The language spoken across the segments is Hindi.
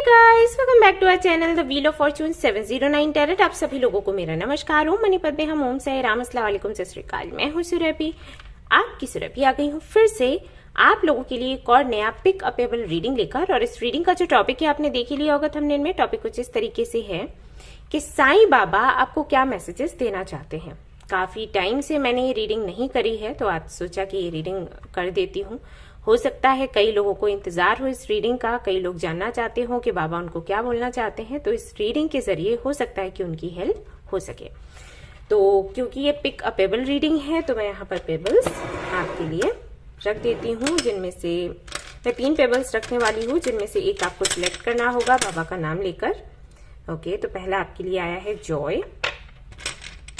Guys, welcome back to our channel the Wheel of Fortune 709 tarot. आप सभी लोगों को मेरा नमस्कार। ओम मणिपत में हम ओम साई राम अस्सलाम वालेकुम सत श्री अकाल। मैं हूं सुरभि, आपकी सुरभि आ गई हूं फिर से आप लोगों के लिए एक और नया पिक अपेबल रीडिंग लेकर। और इस रीडिंग का जो टॉपिक है आपने देख ही लिया होगा थंबनेल में। टॉपिक कुछ इस तरीके से है कि साईं बाबा आपको क्या मैसेजेस देना चाहते हैं। काफी टाइम से मैंने ये रीडिंग नहीं करी है, तो आज सोचा कि ये रीडिंग कर देती हूँ। हो सकता है कई लोगों को इंतजार हो इस रीडिंग का, कई लोग जानना चाहते हो कि बाबा उनको क्या बोलना चाहते हैं, तो इस रीडिंग के जरिए हो सकता है कि उनकी हेल्प हो सके। तो क्योंकि ये पिक अ पेबल रीडिंग है, तो मैं यहाँ पर पेबल्स आपके लिए रख देती हूँ, जिनमें से मैं 3 पेबल्स रखने वाली हूँ, जिनमें से एक आपको सिलेक्ट करना होगा बाबा का नाम लेकर। ओके, तो पहला आपके लिए आया है जॉय,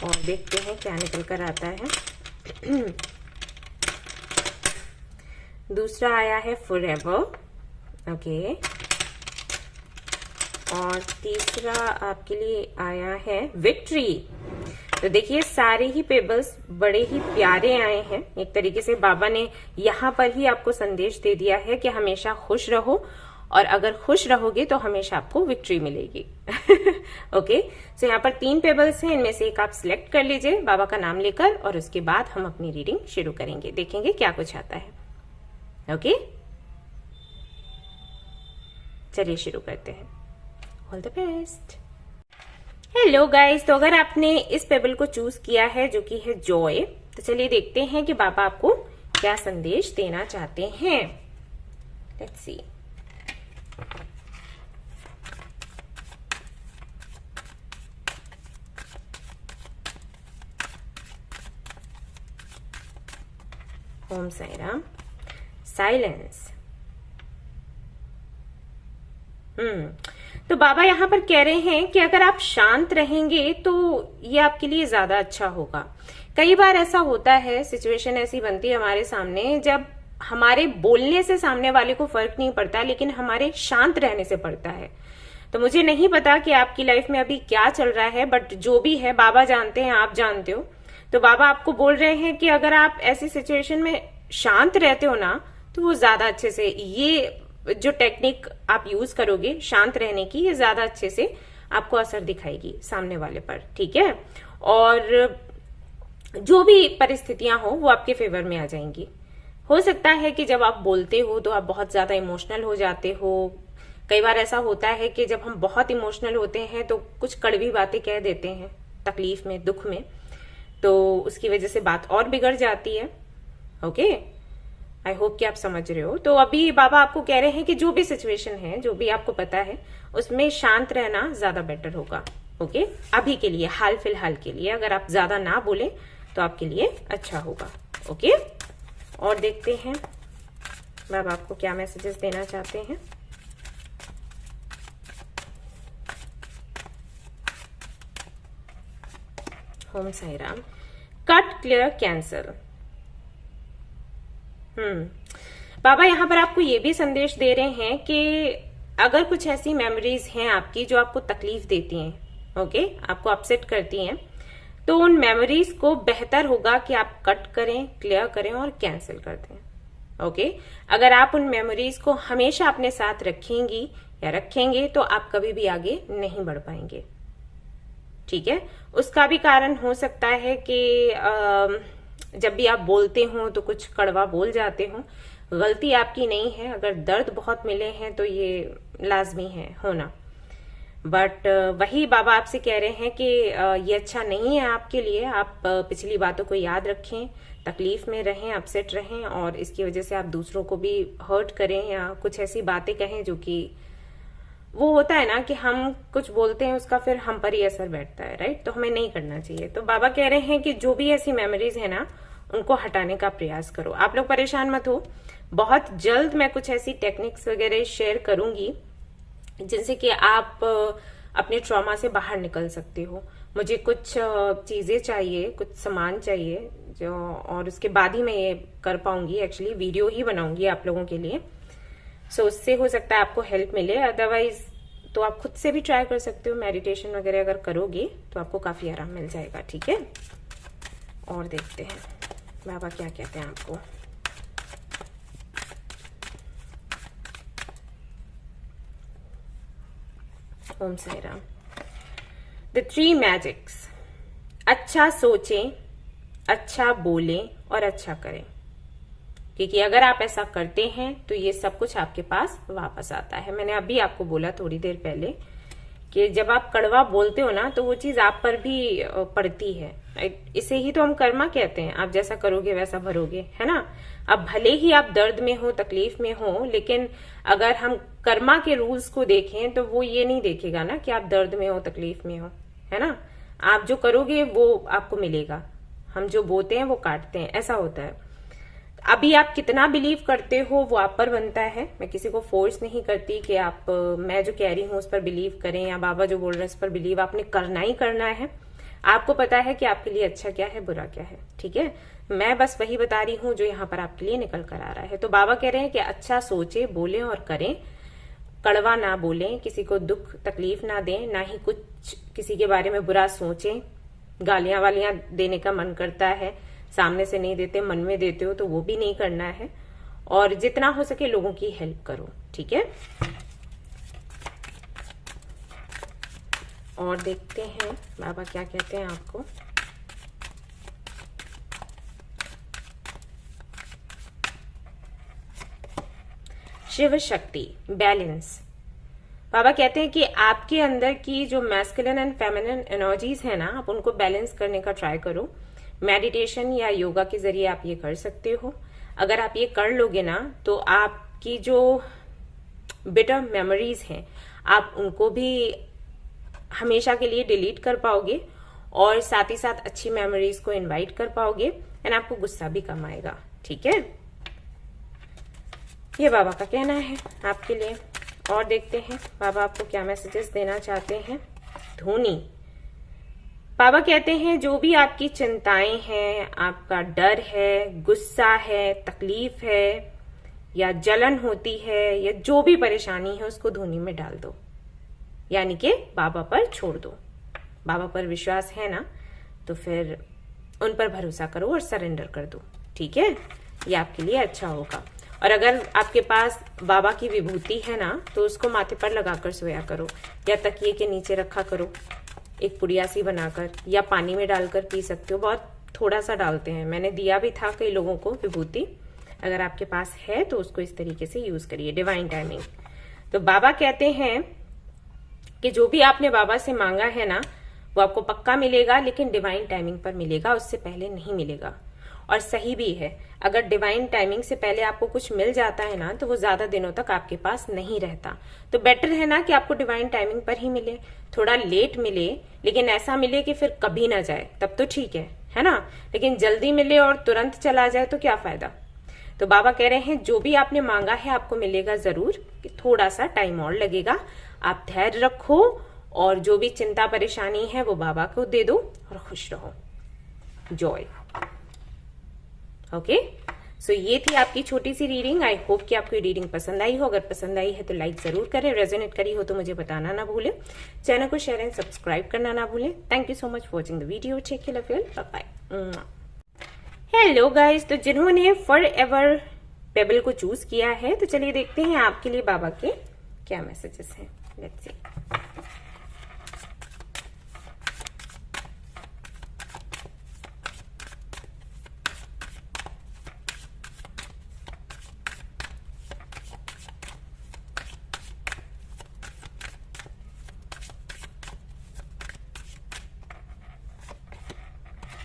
और देखते हैं क्या निकल कर आता है। दूसरा आया है फॉरएवर, ओके, और तीसरा आपके लिए आया है विक्ट्री। तो देखिए सारे ही पेबल्स बड़े ही प्यारे आए हैं। एक तरीके से बाबा ने यहाँ पर ही आपको संदेश दे दिया है कि हमेशा खुश रहो, और अगर खुश रहोगे तो हमेशा आपको विक्ट्री मिलेगी। ओके, सो यहाँ पर 3 पेबल्स हैं, इनमें से एक आप सिलेक्ट कर लीजिए बाबा का नाम लेकर, और उसके बाद हम अपनी रीडिंग शुरू करेंगे। देखेंगे क्या कुछ आता है। ओके, चलिए शुरू करते हैं। All the best. Hello guys, तो अगर आपने इस पेबल को चूज किया है जो कि है जॉय, तो चलिए देखते हैं कि बाबा आपको क्या संदेश देना चाहते हैं। Let's see. Om Sai Ram. Silence. तो बाबा यहाँ पर कह रहे हैं कि अगर आप शांत रहेंगे तो ये आपके लिए ज्यादा अच्छा होगा। कई बार ऐसा होता है, सिचुएशन ऐसी बनती है हमारे सामने, जब हमारे बोलने से सामने वाले को फर्क नहीं पड़ता, लेकिन हमारे शांत रहने से पड़ता है। तो मुझे नहीं पता कि आपकी लाइफ में अभी क्या चल रहा है, बट जो भी है बाबा जानते हैं, आप जानते हो। तो बाबा आपको बोल रहे हैं कि अगर आप ऐसी सिचुएशन में शांत रहते हो ना, तो वो ज्यादा अच्छे से, ये जो टेक्निक आप यूज करोगे शांत रहने की, ये ज्यादा अच्छे से आपको असर दिखाएगी सामने वाले पर, ठीक है। और जो भी परिस्थितियां हो वो आपके फेवर में आ जाएंगी। हो सकता है कि जब आप बोलते हो तो आप बहुत ज्यादा इमोशनल हो जाते हो। कई बार ऐसा होता है कि जब हम बहुत इमोशनल होते हैं तो कुछ कड़वी बातें कह देते हैं, तकलीफ में, दुख में, तो उसकी वजह से बात और बिगड़ जाती है। ओके, आई होप कि आप समझ रहे हो। तो अभी बाबा आपको कह रहे हैं कि जो भी सिचुएशन है, जो भी आपको पता है, उसमें शांत रहना ज्यादा बेटर होगा। ओके, अभी के लिए, हाल फिलहाल के लिए, अगर आप ज्यादा ना बोले तो आपके लिए अच्छा होगा। ओके, और देखते हैं बाबा आपको क्या मैसेजेस देना चाहते हैं। Om Sai Ram. Cut, clear, cancel. बाबा यहाँ पर आपको ये भी संदेश दे रहे हैं कि अगर कुछ ऐसी मेमोरीज हैं आपकी जो आपको तकलीफ देती हैं, ओके, आपको अपसेट करती हैं, तो उन मेमोरीज को बेहतर होगा कि आप कट करें, क्लियर करें और कैंसिल कर दें। ओके, अगर आप उन मेमोरीज को हमेशा अपने साथ रखेंगी या रखेंगे तो आप कभी भी आगे नहीं बढ़ पाएंगे, ठीक है। उसका भी कारण हो सकता है कि जब भी आप बोलते हो तो कुछ कड़वा बोल जाते हो। गलती आपकी नहीं है, अगर दर्द बहुत मिले हैं तो ये लाजमी है होना, बट वही बाबा आपसे कह रहे हैं कि ये अच्छा नहीं है आपके लिए। आप पिछली बातों को याद रखें, तकलीफ में रहें, अपसेट रहें, और इसकी वजह से आप दूसरों को भी हर्ट करें या कुछ ऐसी बातें कहें जो कि वो होता है ना कि हम कुछ बोलते हैं उसका फिर हम पर ही असर बैठता है, राइट। तो हमें नहीं करना चाहिए। तो बाबा कह रहे हैं कि जो भी ऐसी मेमोरीज है ना, उनको हटाने का प्रयास करो। आप लोग परेशान मत हो, बहुत जल्द मैं कुछ ऐसी टेक्निक्स वगैरह शेयर करूंगी जिनसे कि आप अपने ट्रॉमा से बाहर निकल सकते हो। मुझे कुछ चीजें चाहिए, कुछ सामान चाहिए जो, और उसके बाद ही मैं ये कर पाऊंगी। एक्चुअली वीडियो ही बनाऊंगी आप लोगों के लिए, सो उससे हो सकता है आपको हेल्प मिले। अदरवाइज तो आप खुद से भी ट्राई कर सकते हो। मेडिटेशन वगैरह अगर करोगे तो आपको काफी आराम मिल जाएगा, ठीक है। और देखते हैं बाबा क्या कहते हैं आपको। ओम साई राम। The 3 magics. अच्छा सोचें, अच्छा बोलें और अच्छा करें, क्योंकि अगर आप ऐसा करते हैं तो ये सब कुछ आपके पास वापस आता है। मैंने अभी आपको बोला थोड़ी देर पहले कि जब आप कड़वा बोलते हो ना तो वो चीज आप पर भी पड़ती है। इसे ही तो हम कर्मा कहते हैं। आप जैसा करोगे वैसा भरोगे, है ना। अब भले ही आप दर्द में हो, तकलीफ में हो, लेकिन अगर हम कर्मा के रूल्स को देखें तो वो ये नहीं देखेगा ना कि आप दर्द में हो, तकलीफ में हो, है ना। आप जो करोगे वो आपको मिलेगा। हम जो बोते हैं वो काटते हैं, ऐसा होता है। अभी आप कितना बिलीव करते हो वो आप पर बनता है। मैं किसी को फोर्स नहीं करती कि आप मैं जो कह रही हूं उस पर बिलीव करें या बाबा जो बोल रहे हैं उस पर बिलीव आपने करना ही करना है। आपको पता है कि आपके लिए अच्छा क्या है, बुरा क्या है, ठीक है। मैं बस वही बता रही हूँ जो यहाँ पर आपके लिए निकल कर आ रहा है। तो बाबा कह रहे हैं कि अच्छा सोचे, बोले और करें, कड़वा ना बोलें, किसी को दुख तकलीफ ना दें, ना ही कुछ किसी के बारे में बुरा सोचें। गालियां वालियां देने का मन करता है, सामने से नहीं देते, मन में देते हो तो वो भी नहीं करना है। और जितना हो सके लोगों की हेल्प करो, ठीक है। और देखते हैं बाबा क्या कहते हैं आपको। शिव शक्ति, बैलेंस। बाबा कहते हैं कि आपके अंदर की जो मैस्कुलिन एंड फेमिनिन एनर्जीज है ना, आप उनको बैलेंस करने का ट्राई करो। मेडिटेशन या योगा के जरिए आप ये कर सकते हो। अगर आप ये कर लोगे ना तो आपकी जो बिटर मेमोरीज हैं आप उनको भी हमेशा के लिए डिलीट कर पाओगे और साथ ही साथ अच्छी मेमोरीज को इनवाइट कर पाओगे एंड आपको गुस्सा भी कम आएगा, ठीक है। ये बाबा का कहना है आपके लिए। और देखते हैं बाबा आपको क्या मैसेजेस देना चाहते हैं। धोनी, बाबा कहते हैं जो भी आपकी चिंताएं हैं, आपका डर है, गुस्सा है, तकलीफ है या जलन होती है या जो भी परेशानी है उसको धोनी में डाल दो, यानी कि बाबा पर छोड़ दो। बाबा पर विश्वास है ना तो फिर उन पर भरोसा करो और सरेंडर कर दो, ठीक है। ये आपके लिए अच्छा होगा। और अगर आपके पास बाबा की विभूति है ना तो उसको माथे पर लगाकर सोया करो या तकिए के नीचे रखा करो, एक पुड़िया सी बनाकर, या पानी में डालकर पी सकते हो। बहुत थोड़ा सा डालते हैं, मैंने दिया भी था कई लोगों को विभूति। अगर आपके पास है तो उसको इस तरीके से यूज करिए। Divine timing. तो बाबा कहते हैं कि जो भी आपने बाबा से मांगा है ना वो आपको पक्का मिलेगा, लेकिन डिवाइन टाइमिंग पर मिलेगा, उससे पहले नहीं मिलेगा। और सही भी है, अगर डिवाइन टाइमिंग से पहले आपको कुछ मिल जाता है ना तो वो ज्यादा दिनों तक आपके पास नहीं रहता। तो बेटर है ना कि आपको डिवाइन टाइमिंग पर ही मिले। थोड़ा लेट मिले लेकिन ऐसा मिले कि फिर कभी ना जाए, तब तो ठीक है ना। लेकिन जल्दी मिले और तुरंत चला जाए तो क्या फायदा। तो बाबा कह रहे हैं जो भी आपने मांगा है आपको मिलेगा जरूर, कि थोड़ा सा टाइम और लगेगा। आप धैर्य रखो और जो भी चिंता परेशानी है वो बाबा को दे दो और खुश रहो। जॉय। ओके, सो ये थी आपकी छोटी सी रीडिंग। आई होप कि आपको ये रीडिंग पसंद आई हो। अगर पसंद आई है तो लाइक जरूर करें, रेजोनेट करी हो तो मुझे बताना ना भूलें, चैनल को शेयर एंड सब्सक्राइब करना ना भूलें। Thank you so much for watching the video. Take care, love you, bye bye. Hello guys, तो जिन्होंने फॉर एवर पेबल को चूज किया है तो चलिए देखते हैं आपके लिए बाबा के क्या मैसेजेस हैं। लेट्स सी।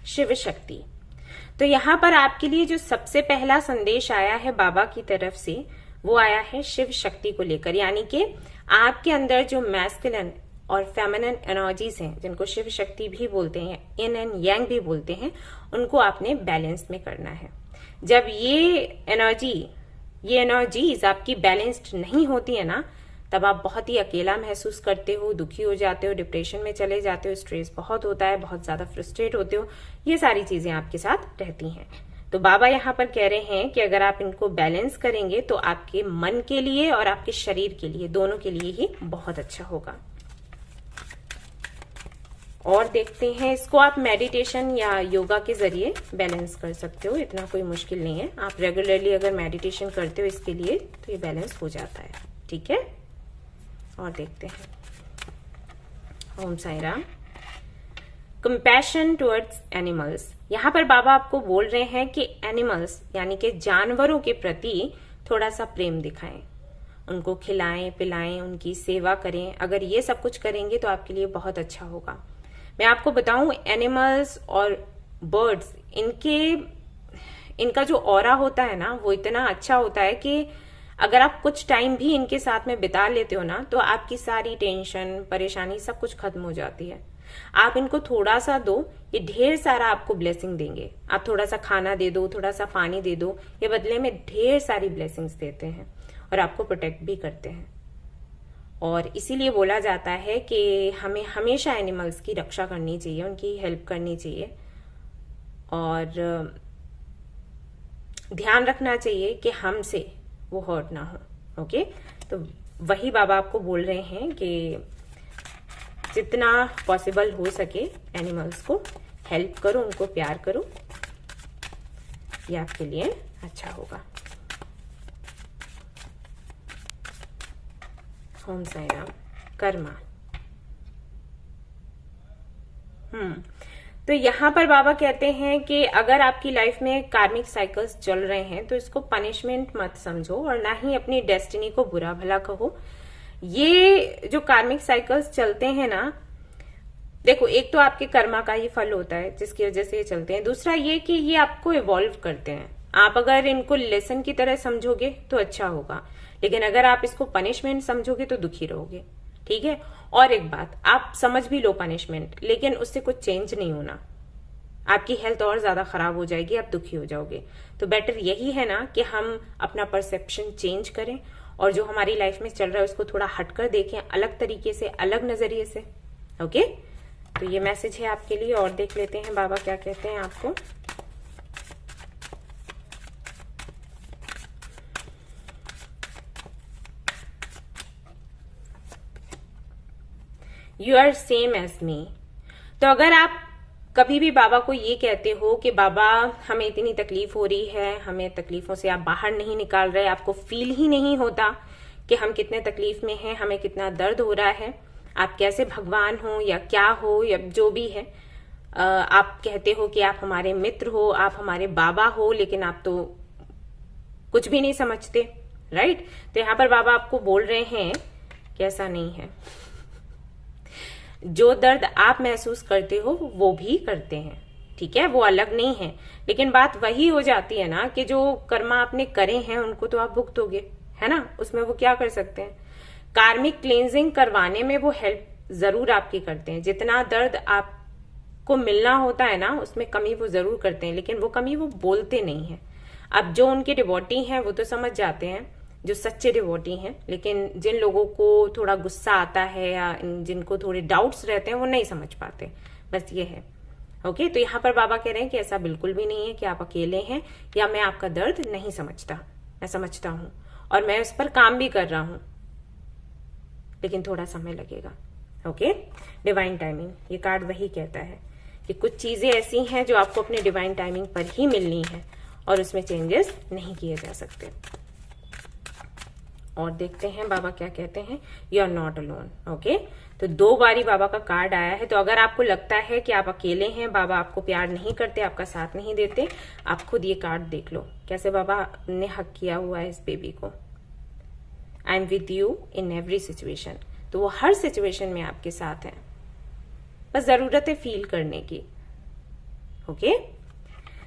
शिव शक्ति। तो यहाँ पर आपके लिए जो सबसे पहला संदेश आया है बाबा की तरफ से वो आया है शिव शक्ति को लेकर, यानी कि आपके अंदर जो मैस्कुलिन और फेमिनिन एनर्जीज हैं जिनको शिव शक्ति भी बोलते हैं, इन एंड यांग भी बोलते हैं, उनको आपने बैलेंस में करना है। जब ये एनर्जीज आपकी बैलेंस्ड नहीं होती है ना तब आप बहुत ही अकेला महसूस करते हो, दुखी हो जाते हो, डिप्रेशन में चले जाते हो, स्ट्रेस बहुत होता है, बहुत ज्यादा फ्रस्ट्रेट होते हो। ये सारी चीजें आपके साथ रहती हैं। तो बाबा यहाँ पर कह रहे हैं कि अगर आप इनको बैलेंस करेंगे तो आपके मन के लिए और आपके शरीर के लिए, दोनों के लिए ही बहुत अच्छा होगा। और देखते हैं, इसको आप मेडिटेशन या योगा के जरिए बैलेंस कर सकते हो, इतना कोई मुश्किल नहीं है। आप रेगुलरली अगर मेडिटेशन करते हो इसके लिए तो ये बैलेंस हो जाता है, ठीक है। और देखते हैं Om Sai Ram. Compassion towards animals, यहाँ पर बाबा आपको बोल रहे हैं कि एनिमल्स यानी कि जानवरों के प्रति थोड़ा सा प्रेम दिखाएं, उनको खिलाएं पिलाएं, उनकी सेवा करें। अगर ये सब कुछ करेंगे तो आपके लिए बहुत अच्छा होगा। मैं आपको बताऊं, एनिमल्स और बर्ड्स, इनका जो ऑरा होता है ना, वो इतना अच्छा होता है कि अगर आप कुछ टाइम भी इनके साथ में बिता लेते हो ना, तो आपकी सारी टेंशन परेशानी सब कुछ खत्म हो जाती है। आप इनको थोड़ा सा दो, ये ढेर सारा आपको ब्लेसिंग देंगे। आप थोड़ा सा खाना दे दो, थोड़ा सा पानी दे दो, ये बदले में ढेर सारी ब्लेसिंग्स देते हैं और आपको प्रोटेक्ट भी करते हैं। और इसीलिए बोला जाता है कि हमें हमेशा एनिमल्स की रक्षा करनी चाहिए, उनकी हेल्प करनी चाहिए और ध्यान रखना चाहिए कि हमसे वो हर्ट ना हो। ओके, तो वही बाबा आपको बोल रहे हैं कि जितना पॉसिबल हो सके एनिमल्स को हेल्प करो, उनको प्यार करो, ये आपके लिए अच्छा होगा। ओम साई राम। कर्मा। तो यहां पर बाबा कहते हैं कि अगर आपकी लाइफ में कार्मिक साइकिल्स चल रहे हैं तो इसको पनिशमेंट मत समझो और ना ही अपनी डेस्टिनी को बुरा भला कहो। ये जो कार्मिक साइकिल्स चलते हैं ना, देखो, एक तो आपके कर्मा का ही फल होता है जिसकी वजह से ये चलते हैं। दूसरा ये कि ये आपको इवॉल्व करते हैं। आप अगर इनको लेसन की तरह समझोगे तो अच्छा होगा, लेकिन अगर आप इसको पनिशमेंट समझोगे तो दुखी रहोगे। ठीक है। और एक बात, आप समझ भी लो पनिशमेंट, लेकिन उससे कुछ चेंज नहीं होना, आपकी हेल्थ और ज्यादा खराब हो जाएगी, आप दुखी हो जाओगे। तो बेटर यही है ना कि हम अपना परसेप्शन चेंज करें और जो हमारी लाइफ में चल रहा है उसको थोड़ा हटकर देखें, अलग तरीके से, अलग नजरिए से। ओके, तो ये मैसेज है आपके लिए। और देख लेते हैं बाबा क्या कहते हैं आपको। यू आर सेम एज मी। तो अगर आप कभी भी बाबा को ये कहते हो कि बाबा हमें इतनी तकलीफ हो रही है, हमें तकलीफों से आप बाहर नहीं निकाल रहे, आपको फील ही नहीं होता कि हम कितने तकलीफ में हैं, हमें कितना दर्द हो रहा है, आप कैसे भगवान हो या क्या हो या जो भी है, आप कहते हो कि आप हमारे मित्र हो, आप हमारे बाबा हो, लेकिन आप तो कुछ भी नहीं समझते, राइट। तो यहां पर बाबा आपको बोल रहे हैं कि ऐसा नहीं है। जो दर्द आप महसूस करते हो वो भी करते हैं, ठीक है, वो अलग नहीं है। लेकिन बात वही हो जाती है ना कि जो कर्मा आपने करे हैं उनको तो आप भुगतोगे, है ना, उसमें वो क्या कर सकते हैं। कार्मिक क्लींजिंग करवाने में वो हेल्प जरूर आपकी करते हैं। जितना दर्द आपको मिलना होता है ना, उसमें कमी वो जरूर करते हैं, लेकिन वो कमी वो बोलते नहीं है। अब जो उनके डिवोटी हैं वो तो समझ जाते हैं, जो सच्चे डिवोटी हैं, लेकिन जिन लोगों को थोड़ा गुस्सा आता है या जिनको थोड़े डाउट्स रहते हैं वो नहीं समझ पाते, बस ये है। ओके, तो यहाँ पर बाबा कह रहे हैं कि ऐसा बिल्कुल भी नहीं है कि आप अकेले हैं या मैं आपका दर्द नहीं समझता, मैं समझता हूं और मैं उस पर काम भी कर रहा हूं, लेकिन थोड़ा समय लगेगा। ओके, डिवाइन टाइमिंग, ये कार्ड वही कहता है कि कुछ चीजें ऐसी हैं जो आपको अपने डिवाइन टाइमिंग पर ही मिलनी है और उसमें चेंजेस नहीं किए जा सकते। और देखते हैं बाबा क्या कहते हैं। You are not alone. Okay, तो 2 बारी बाबा का कार्ड आया है। तो अगर आपको लगता है कि आप अकेले हैं, बाबा आपको प्यार नहीं करते, आपका साथ नहीं देते, आप खुद ये कार्ड देख लो कैसे बाबा ने हक किया हुआ है इस बेबी को। I am with you in every situation. तो वो हर सिचुएशन में आपके साथ है, बस जरूरत है फील करने की। ओके,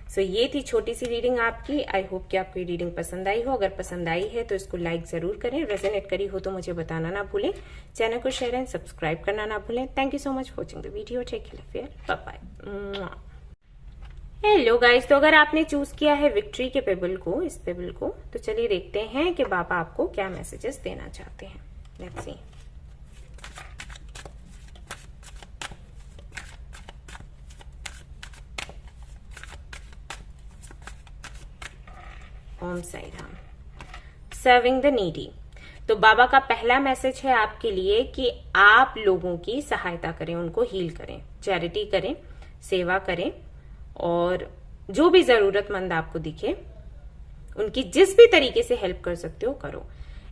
सो ये थी छोटी सी रीडिंग आपकी। आई होप कि आपको ये रीडिंग पसंद आई हो। अगर पसंद आई है तो इसको लाइक जरूर करें, रेजोनेट करी हो तो मुझे बताना ना भूलें, चैनल को शेयर एंड सब्सक्राइब करना ना भूलें। Thank you so much for watching the video. Take care, bye bye. Hello guys, तो अगर आपने चूज किया है विक्ट्री के पेबल को, इस पेबल को, तो चलिए देखते हैं कि बाबा आपको क्या मैसेजेस देना चाहते हैं। Let's see. Om Sai Ram. Serving the needy. तो बाबा का पहला मैसेज है आपके लिए कि आप लोगों की सहायता करें, उनको हील करें, चैरिटी करें, सेवा करें और जो भी जरूरतमंद आपको दिखे उनकी जिस भी तरीके से हेल्प कर सकते हो करो।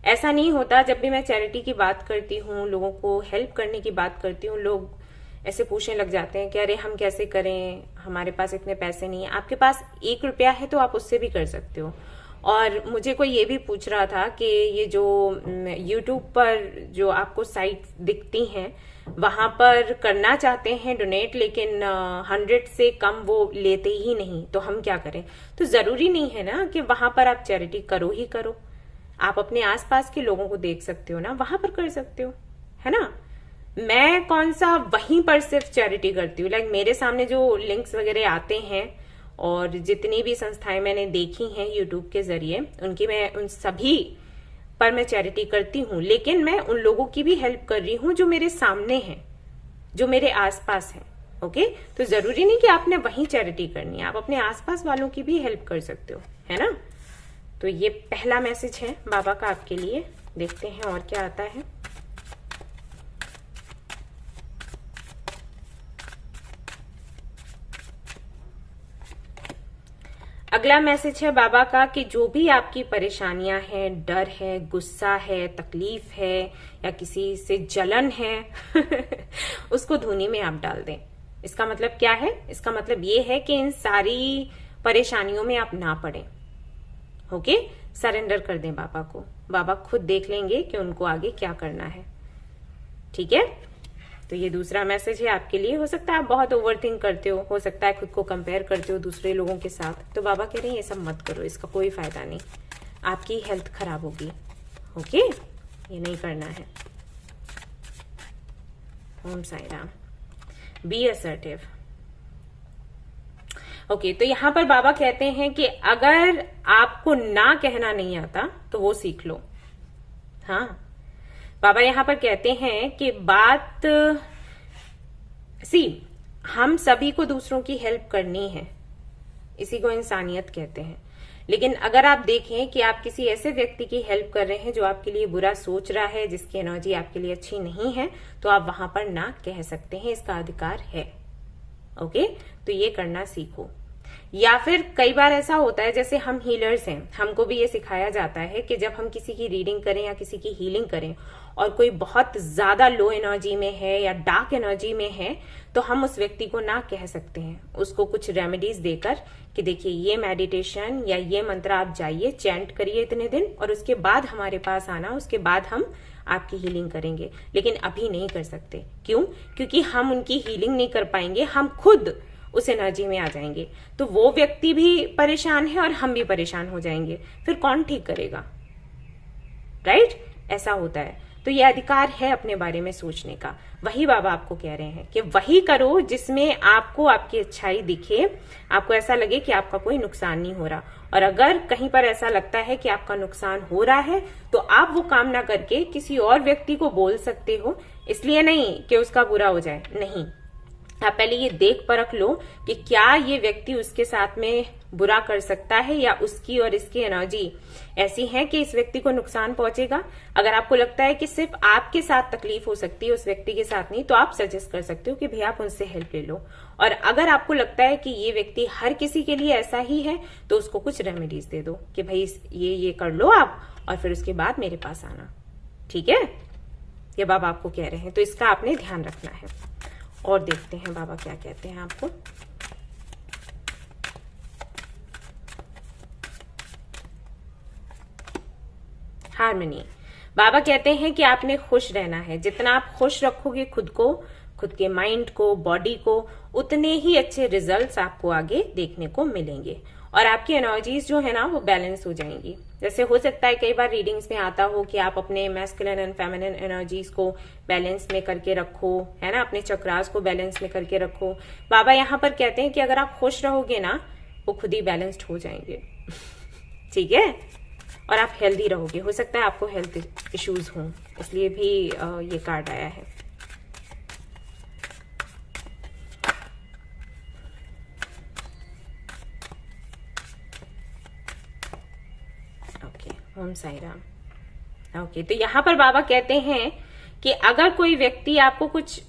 ऐसा नहीं होता। जब भी मैं चैरिटी की बात करती हूँ, लोगों को हेल्प करने की बात करती हूँ, लोग ऐसे पूछने लग जाते हैं कि अरे हम कैसे करें, हमारे पास इतने पैसे नहीं है। आपके पास 1 रुपया है तो आप उससे भी कर सकते हो। और मुझे कोई ये भी पूछ रहा था कि ये जो YouTube पर जो आपको साइट दिखती हैं वहां पर करना चाहते हैं डोनेट, लेकिन 100 से कम वो लेते ही नहीं, तो हम क्या करें। तो जरूरी नहीं है ना कि वहां पर आप चैरिटी करो ही करो। आप अपने आसपास के लोगों को देख सकते हो ना, वहां पर कर सकते हो, है ना। मैं कौन सा वहीं पर सिर्फ चैरिटी करती हूँ, लाइक मेरे सामने जो लिंक्स वगैरह आते हैं और जितनी भी संस्थाएं मैंने देखी हैं यूट्यूब के जरिए, उनकी मैं उन सभी पर मैं चैरिटी करती हूँ। लेकिन मैं उन लोगों की भी हेल्प कर रही हूँ जो मेरे सामने हैं, जो मेरे आसपास हैं। ओके, तो जरूरी नहीं कि आपने वहीं चैरिटी करनी है, आप अपने आसपास वालों की भी हेल्प कर सकते हो, है ना। तो ये पहला मैसेज है बाबा का आपके लिए। देखते हैं और क्या आता है। अगला मैसेज है बाबा का कि जो भी आपकी परेशानियां हैं, डर है, गुस्सा है, तकलीफ है या किसी से जलन है उसको धूनी में आप डाल दें। इसका मतलब क्या है? इसका मतलब ये है कि इन सारी परेशानियों में आप ना पड़े। ओके, सरेंडर कर दें बाबा को। बाबा खुद देख लेंगे कि उनको आगे क्या करना है। ठीक है, तो ये दूसरा मैसेज है आपके लिए। हो सकता है आप बहुत ओवरथिंक करते हो सकता है खुद को कंपेयर करते हो दूसरे लोगों के साथ, तो बाबा कह रहे हैं ये सब मत करो, इसका कोई फायदा नहीं, आपकी हेल्थ खराब होगी। ओके, ये नहीं करना है। Om Sai Ram. Be assertive. Okay, तो यहां पर बाबा कहते हैं कि अगर आपको ना कहना नहीं आता तो वो सीख लो। हाँ, बाबा यहां पर कहते हैं कि बात हम सभी को दूसरों की हेल्प करनी है, इसी को इंसानियत कहते हैं। लेकिन अगर आप देखें कि आप किसी ऐसे व्यक्ति की हेल्प कर रहे हैं जो आपके लिए बुरा सोच रहा है, जिसकी एनर्जी आपके लिए अच्छी नहीं है, तो आप वहां पर ना कह सकते हैं, इसका अधिकार है। ओके, तो ये करना सीखो। या फिर कई बार ऐसा होता है, जैसे हम हीलर्स हैं, हमको भी ये सिखाया जाता है कि जब हम किसी की रीडिंग करें या किसी की हीलिंग करें और कोई बहुत ज्यादा लो एनर्जी में है या डार्क एनर्जी में है, तो हम उस व्यक्ति को ना कह सकते हैं, उसको कुछ रेमेडीज देकर कि देखिए ये मेडिटेशन या ये मंत्र आप जाइए, चैंट करिए इतने दिन और उसके बाद हमारे पास आना, उसके बाद हम आपकी हीलिंग करेंगे। लेकिन अभी नहीं कर सकते। क्यों? क्योंकि हम उनकी हीलिंग नहीं कर पाएंगे, हम खुद उस एनर्जी में आ जाएंगे, तो वो व्यक्ति भी परेशान है और हम भी परेशान हो जाएंगे, फिर कौन ठीक करेगा? राइट, ऐसा होता है। तो ये अधिकार है अपने बारे में सोचने का। वही बाबा आपको कह रहे हैं कि वही करो जिसमें आपको आपकी अच्छाई दिखे, आपको ऐसा लगे कि आपका कोई नुकसान नहीं हो रहा। और अगर कहीं पर ऐसा लगता है कि आपका नुकसान हो रहा है, तो आप वो काम ना करके किसी और व्यक्ति को बोल सकते हो, इसलिए नहीं कि उसका बुरा हो जाए, नहीं। आप पहले ये देख परख लो कि क्या ये व्यक्ति उसके साथ में बुरा कर सकता है या उसकी और इसकी एनर्जी ऐसी है कि इस व्यक्ति को नुकसान पहुंचेगा। अगर आपको लगता है कि सिर्फ आपके साथ तकलीफ हो सकती है, उस व्यक्ति के साथ नहीं, तो आप सजेस्ट कर सकते हो कि भैया आप उनसे हेल्प ले लो। और अगर आपको लगता है कि ये व्यक्ति हर किसी के लिए ऐसा ही है, तो उसको कुछ रेमेडीज दे दो कि भाई ये कर लो आप और फिर उसके बाद मेरे पास आना। ठीक है, ये बाबा आपको कह रहे हैं, तो इसका आपने ध्यान रखना है। और देखते हैं बाबा क्या कहते हैं आपको। हार्मनी। बाबा कहते हैं कि आपने खुश रहना है। जितना आप खुश रखोगे खुद को, खुद के माइंड को, बॉडी को, उतने ही अच्छे रिजल्ट्स आपको आगे देखने को मिलेंगे और आपकी एनर्जीज जो है ना वो बैलेंस हो जाएंगी। जैसे हो सकता है कई बार रीडिंग्स में आता हो कि आप अपने मैस्कुलिन एंड फेमिनिन एनर्जीज को बैलेंस में करके रखो, है ना, अपने चक्रास को बैलेंस में करके रखो। बाबा यहाँ पर कहते हैं कि अगर आप खुश रहोगे ना, वो खुद ही बैलेंस्ड हो जाएंगे। ठीक है, और आप हेल्दी रहोगे। हो सकता है आपको हेल्थ इश्यूज हों, इसलिए भी ये कार्ड आया है। ओम साई राम। ओके, तो यहां पर बाबा कहते हैं कि अगर कोई व्यक्ति आपको कुछ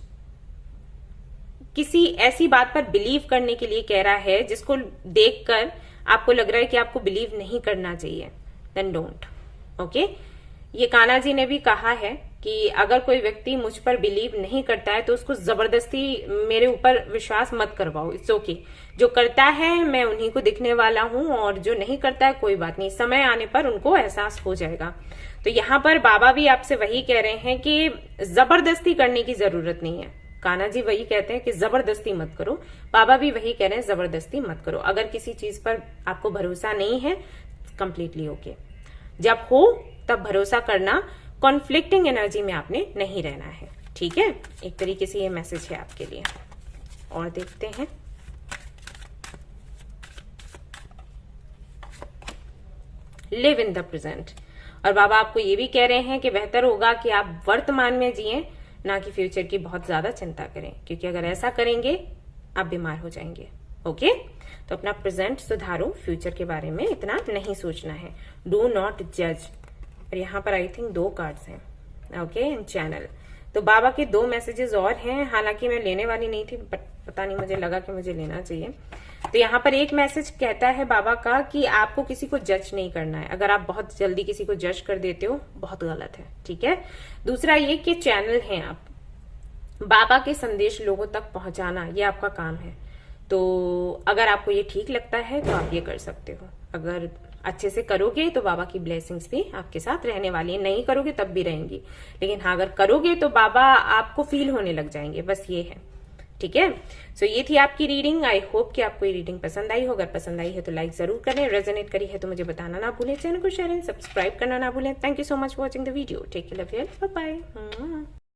किसी ऐसी बात पर बिलीव करने के लिए कह रहा है जिसको देखकर आपको लग रहा है कि आपको बिलीव नहीं करना चाहिए, देन डोंट। ओके, ये कान्हा जी ने भी कहा है कि अगर कोई व्यक्ति मुझ पर बिलीव नहीं करता है तो उसको जबरदस्ती मेरे ऊपर विश्वास मत करवाओ। It's okay. जो करता है मैं उन्हीं को दिखने वाला हूं, और जो नहीं करता है कोई बात नहीं, समय आने पर उनको एहसास हो जाएगा। तो यहाँ पर बाबा भी आपसे वही कह रहे हैं कि जबरदस्ती करने की जरूरत नहीं है। कान्हा जी वही कहते हैं कि जबरदस्ती मत करो, बाबा भी वही कह रहे हैं जबरदस्ती मत करो। अगर किसी चीज पर आपको भरोसा नहीं है, कंप्लीटली ओके। जब हो तब भरोसा करना, कॉन्फ्लिक्टिंग एनर्जी में आपने नहीं रहना है, ठीक है। एक तरीके से ये मैसेज है आपके लिए। और देखते हैं, लिव इन द प्रेजेंट। और बाबा आपको ये भी कह रहे हैं कि बेहतर होगा कि आप वर्तमान में जिएं, ना कि फ्यूचर की बहुत ज्यादा चिंता करें, क्योंकि अगर ऐसा करेंगे आप बीमार हो जाएंगे। ओके, तो अपना प्रेजेंट सुधारो, फ्यूचर के बारे में इतना नहीं सोचना है। डू नॉट जज। और यहाँ पर आई थिंक 2 कार्ड्स हैं, ओके, इन चैनल। तो बाबा के 2 मैसेजेस और हैं, हालांकि मैं लेने वाली नहीं थी, बट पता नहीं मुझे लगा कि मुझे लेना चाहिए। तो यहाँ पर एक मैसेज कहता है बाबा का कि आपको किसी को जज नहीं करना है। अगर आप बहुत जल्दी किसी को जज कर देते हो, बहुत गलत है, ठीक है। दूसरा ये कि चैनल हैं आप, बाबा के संदेश लोगों तक पहुंचाना ये आपका काम है। तो अगर आपको ये ठीक लगता है तो आप ये कर सकते हो। अगर अच्छे से करोगे तो बाबा की ब्लेसिंग्स भी आपके साथ रहने वाली है, नहीं करोगे तब भी रहेंगी, लेकिन हाँ अगर करोगे तो बाबा आपको फील होने लग जाएंगे, बस ये है, ठीक है। सो ये थी आपकी रीडिंग। आई होप कि आपको ये रीडिंग पसंद आई हो। अगर पसंद आई है तो लाइक जरूर करें, रेजोनेट करी है तो मुझे बताना ना भूलें, चैनल को शेयर एंड सब्सक्राइब करना ना भूलें। Thank you so much for watching the video. Take care, love you, bye bye.